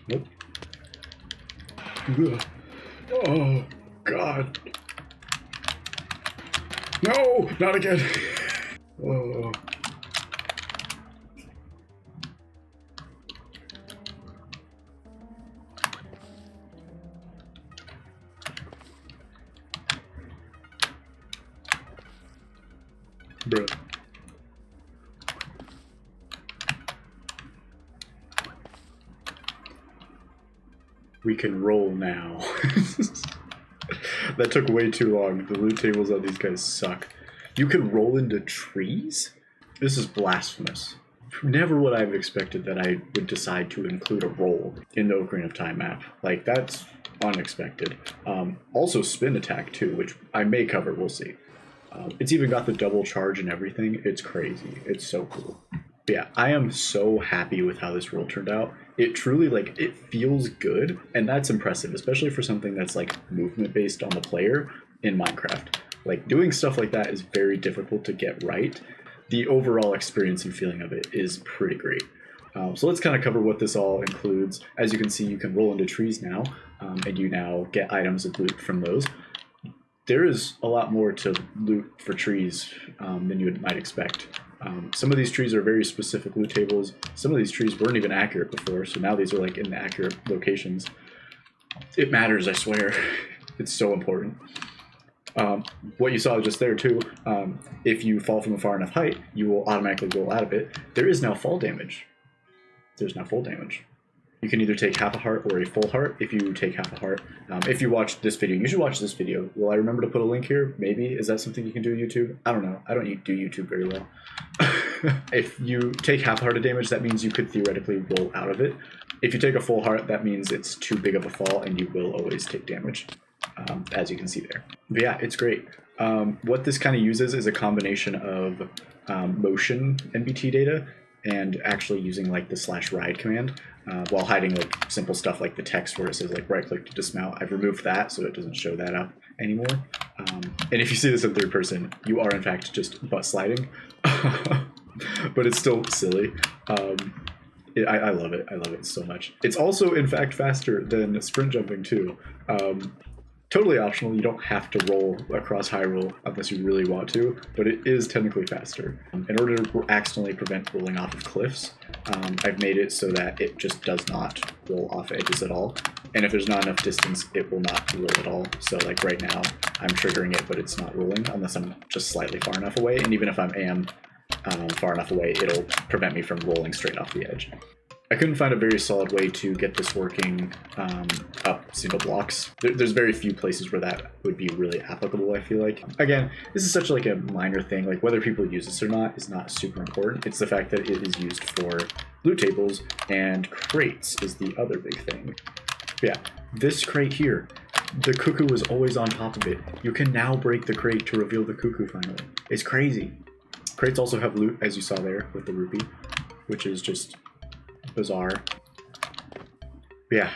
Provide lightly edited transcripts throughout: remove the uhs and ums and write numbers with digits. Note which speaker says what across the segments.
Speaker 1: Nope. Ugh. Oh, God. No, not again. Oh. Bruh. We can roll now. That took way too long. The loot tables on these guys suck. You can roll into trees? This is blasphemous. Never would I have expected that I would decide to include a roll in the Ocarina of Time map. Like, that's unexpected. Also spin attack too, which I may cover, we'll see. It's even got the double charge and everything. It's crazy. It's so cool. But yeah, I am so happy with how this roll turned out. It truly, like, it feels good, and that's impressive, especially for something that's like movement based on the player in Minecraft. Like, doing stuff like that is very difficult to get right. The overall experience and feeling of it is pretty great. So let's kind of cover what this all includes. As you can see, you can roll into trees now, and you now get items and loot from those. There is a lot more to loot for trees than you might expect. Some of these trees are very specific loot tables. Some of these trees weren't even accurate before, so now these are like in the accurate locations. It matters, I swear. It's so important. What you saw just there too, if you fall from a far enough height, you will automatically roll out of it. There is now fall damage. There's now full damage. You can either take half a heart or a full heart if you take half a heart. If you watch this video, you should watch this video. Will I remember to put a link here? Maybe. Is that something you can do on YouTube? I don't know. I don't do YouTube very well. If you take half a heart of damage, that means you could theoretically roll out of it. If you take a full heart, that means it's too big of a fall and you will always take damage, as you can see there. But yeah, it's great. What this kind of uses is a combination of motion NBT data and actually using like the /ride command while hiding like simple stuff like the text where it says like right click to dismount. I've removed that so it doesn't show that up anymore. And if you see this in third person, you are in fact just butt sliding, but it's still silly. I love it. I love it so much. It's also in fact faster than sprint jumping too. Totally optional. You don't have to roll across Hyrule unless you really want to, but it is technically faster. In order to accidentally prevent rolling off of cliffs, I've made it so that it just does not roll off edges at all. And if there's not enough distance, it will not roll at all. So like right now, I'm triggering it, but it's not rolling unless I'm just slightly far enough away. And even if I am far enough away, it'll prevent me from rolling straight off the edge. I couldn't find a very solid way to get this working up single blocks. There's very few places where that would be really applicable, I feel like. Again, this is such like a minor thing, like whether people use this or not is not super important. It's the fact that it is used for loot tables, and crates is the other big thing. But yeah, this crate here, the cuckoo is always on top of it. You can now break the crate to reveal the cuckoo finally. It's crazy. Crates also have loot, as you saw there with the rupee, which is just bizarre. Yeah,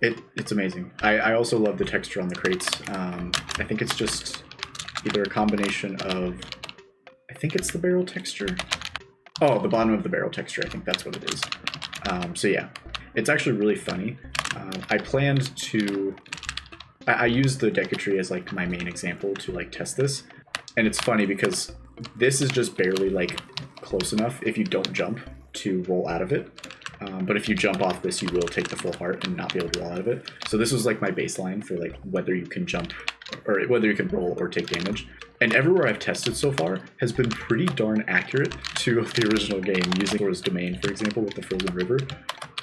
Speaker 1: it's amazing. I also love the texture on the crates. I think it's just either a combination of, I think it's the barrel texture. Oh, the bottom of the barrel texture, I think that's what it is. So yeah, it's actually really funny. I planned to, I used the Deca-tree as like my main example to like test this. And it's funny because this is just barely like close enough if you don't jump to roll out of it. But if you jump off this, you will take the full heart and not be able to roll out of it. So this was like my baseline for like whether you can jump or whether you can roll or take damage. And everywhere I've tested so far has been pretty darn accurate to the original game, using Sora's Domain, for example, with the frozen river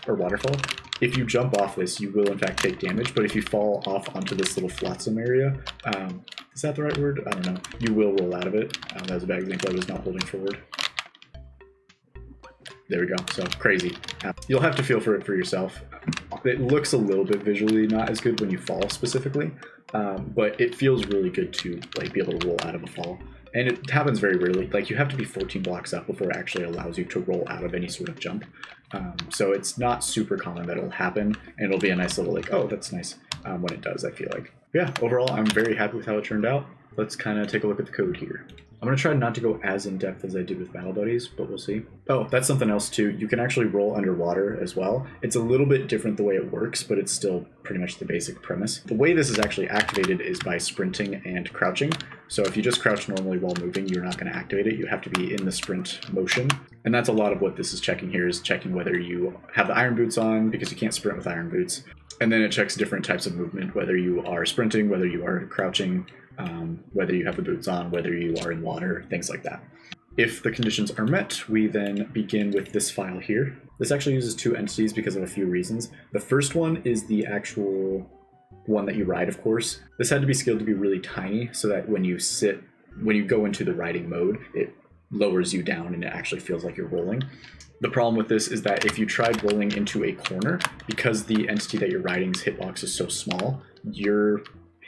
Speaker 1: or waterfall. If you jump off this, you will in fact take damage, but if you fall off onto this little flotsam area, is that the right word? I don't know. You will roll out of it. That was a bad example. I was not holding forward. There we go. So crazy. You'll have to feel for it for yourself. It looks a little bit visually not as good when you fall specifically, but it feels really good to like be able to roll out of a fall. And it happens very rarely. Like you have to be 14 blocks up before it actually allows you to roll out of any sort of jump. So it's not super common that it'll happen, and it'll be a nice little like, oh, that's nice when it does, I feel like. Yeah, overall, I'm very happy with how it turned out. Let's kind of take a look at the code here. I'm going to try not to go as in-depth as I did with Battle Buddies, but we'll see. Oh, that's something else too. You can actually roll underwater as well. It's a little bit different the way it works, but it's still pretty much the basic premise. The way this is actually activated is by sprinting and crouching. So if you just crouch normally while moving, you're not going to activate it. You have to be in the sprint motion. And that's a lot of what this is checking here, is checking whether you have the iron boots on, because you can't sprint with iron boots. And then it checks different types of movement, whether you are sprinting, whether you are crouching, whether you have the boots on, whether you are in water, things like that. If the conditions are met, we then begin with this file here. This actually uses two entities because of a few reasons. The first one is the actual one that you ride, of course. This had to be scaled to be really tiny so that when you go into the riding mode, it lowers you down and it actually feels like you're rolling. The problem with this is that if you tried rolling into a corner, because the entity that you're riding's hitbox is so small, your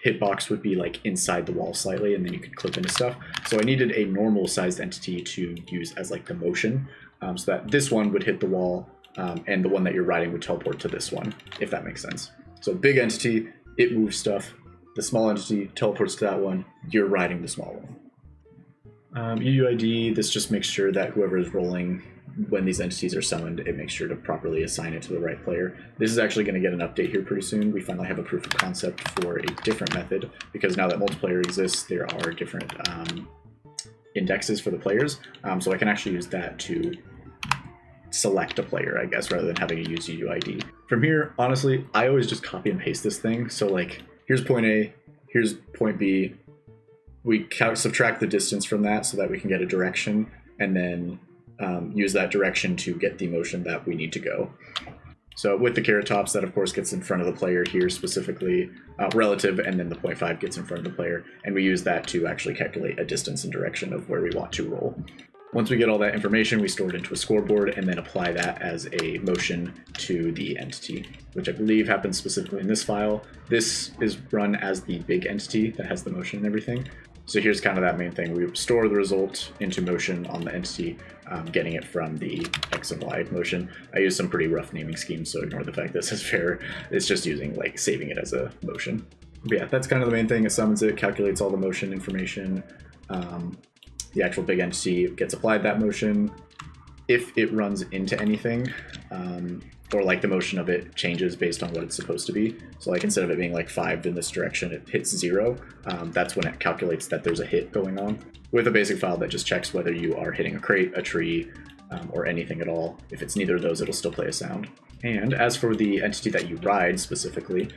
Speaker 1: hitbox would be like inside the wall slightly, and then you could clip into stuff. So I needed a normal sized entity to use as like the motion, so that this one would hit the wall, and the one that you're riding would teleport to this one, if that makes sense. So big entity, it moves stuff. The small entity teleports to that one, you're riding the small one. UUID, this just makes sure that whoever is rolling, when these entities are summoned, it makes sure to properly assign it to the right player. This is actually going to get an update here pretty soon. We finally have a proof of concept for a different method, because now that multiplayer exists, there are different indexes for the players. So I can actually use that to select a player, I guess, rather than having to use UUID. From here, honestly, I always just copy and paste this thing. So like, here's point A, here's point B. We subtract the distance from that so that we can get a direction, and then use that direction to get the motion that we need to go. So with the carrot tops, that of course gets in front of the player here specifically, relative, and then the 0.5 gets in front of the player, and we use that to actually calculate a distance and direction of where we want to roll. Once we get all that information, we store it into a scoreboard and then apply that as a motion to the entity, which I believe happens specifically in this file. This is run as the big entity that has the motion and everything. So here's kind of that main thing. We store the result into motion on the entity, getting it from the X and Y motion. I use some pretty rough naming schemes, so ignore the fact this is fair. It's just using, like, saving it as a motion. But yeah, that's kind of the main thing. It summons it, calculates all the motion information. The actual big entity gets applied that motion. If it runs into anything, or like the motion of it changes based on what it's supposed to be. So like instead of it being like 5 in this direction, it hits 0. That's when it calculates that there's a hit going on. With a basic file that just checks whether you are hitting a crate, a tree, or anything at all. If it's neither of those, it'll still play a sound. And as for the entity that you ride specifically,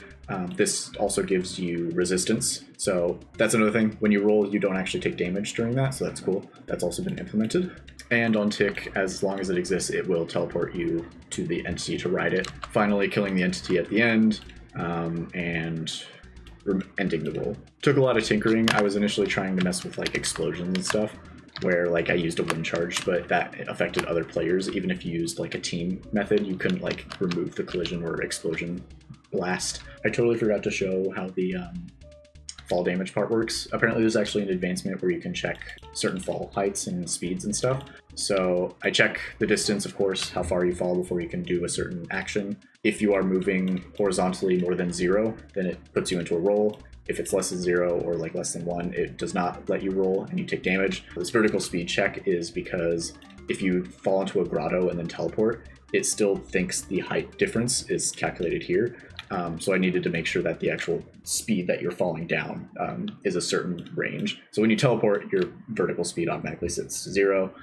Speaker 1: this also gives you resistance. So that's another thing. When you roll, you don't actually take damage during that, so that's cool. That's also been implemented. And on tick, as long as it exists, it will teleport you to the entity to ride it, finally killing the entity at the end, and ending the roll. Took a lot of tinkering. I was initially trying to mess with like explosions and stuff, where like I used a wind charge, but that affected other players. Even if you used like a team method, you couldn't like remove the collision or explosion blast. I totally forgot to show how the fall damage part works. Apparently there's actually an advancement where you can check certain fall heights and speeds and stuff. So I check the distance, of course, how far you fall before you can do a certain action. If you are moving horizontally more than 0, then it puts you into a roll. If it's less than 0 or like less than 1, it does not let you roll and you take damage. This vertical speed check is because if you fall into a grotto and then teleport, it still thinks the height difference is calculated here. So I needed to make sure that the actual speed that you're falling down is a certain range. So when you teleport, your vertical speed automatically sits to 0.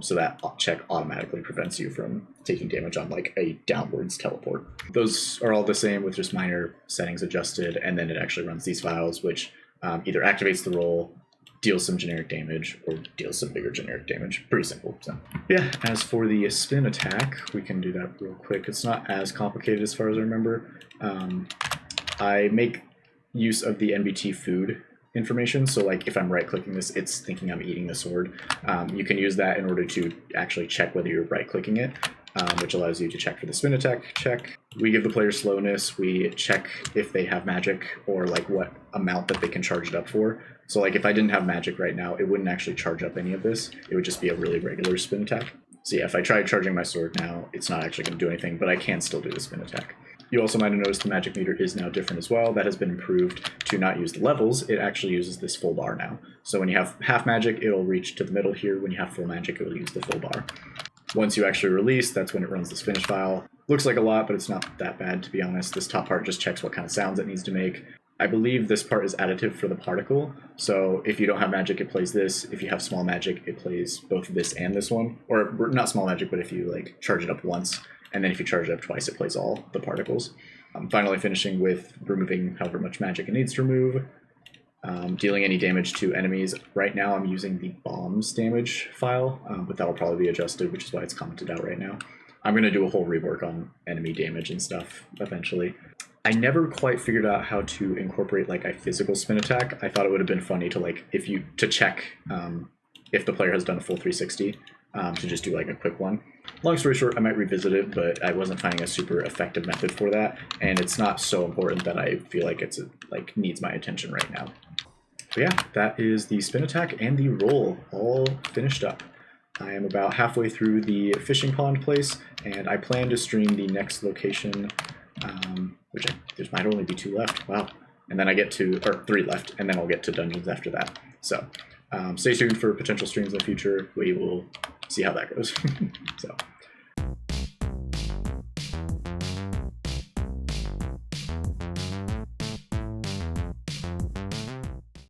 Speaker 1: So that check automatically prevents you from taking damage on like a downwards teleport. Those are all the same with just minor settings adjusted, and then it actually runs these files, which either activates the roll, deals some generic damage, or deals some bigger generic damage. Pretty simple. So yeah, as for the spin attack, we can do that real quick. It's not as complicated as far as I remember. I make use of the NBT food information. So like if I'm right clicking this, it's thinking I'm eating the sword. You can use that in order to actually check whether you're right clicking it, which allows you to check for the spin attack check. We give the player slowness. We check if they have magic or like what amount that they can charge it up for. So like if I didn't have magic right now, it wouldn't actually charge up any of this. It would just be a really regular spin attack. So yeah, if I tried charging my sword now, it's not actually going to do anything, but I can still do the spin attack. You also might have noticed the magic meter is now different as well. That has been improved to not use the levels. It actually uses this full bar now. So when you have half magic, it'll reach to the middle here. When you have full magic, it'll use the full bar. Once you actually release, that's when it runs this finish file. Looks like a lot, but it's not that bad, to be honest. This top part just checks what kind of sounds it needs to make. I believe this part is additive for the particle, so if you don't have magic, it plays this. If you have small magic, it plays both this and this one. Or not small magic, but if you like charge it up once, and then if you charge it up twice, it plays all the particles. Finally finishing with removing however much magic it needs to remove. Dealing any damage to enemies. Right now I'm using the bombs damage file, but that will probably be adjusted, which is why it's commented out right now. I'm going to do a whole rework on enemy damage and stuff eventually. I never quite figured out how to incorporate like a physical spin attack. I thought it would have been funny to like to check if the player has done a full 360 to just do like a quick one. Long story short, I might revisit it, but I wasn't finding a super effective method for that, and it's not so important that I feel like it's like needs my attention right now. But yeah, that is the spin attack and the roll all finished up. I am about halfway through the fishing pond place, and I plan to stream the next location, which there might only be 2 left. Wow. And then I get to, or 3 left, and then I'll get to dungeons after that. So stay tuned for potential streams in the future. We will see how that goes. So.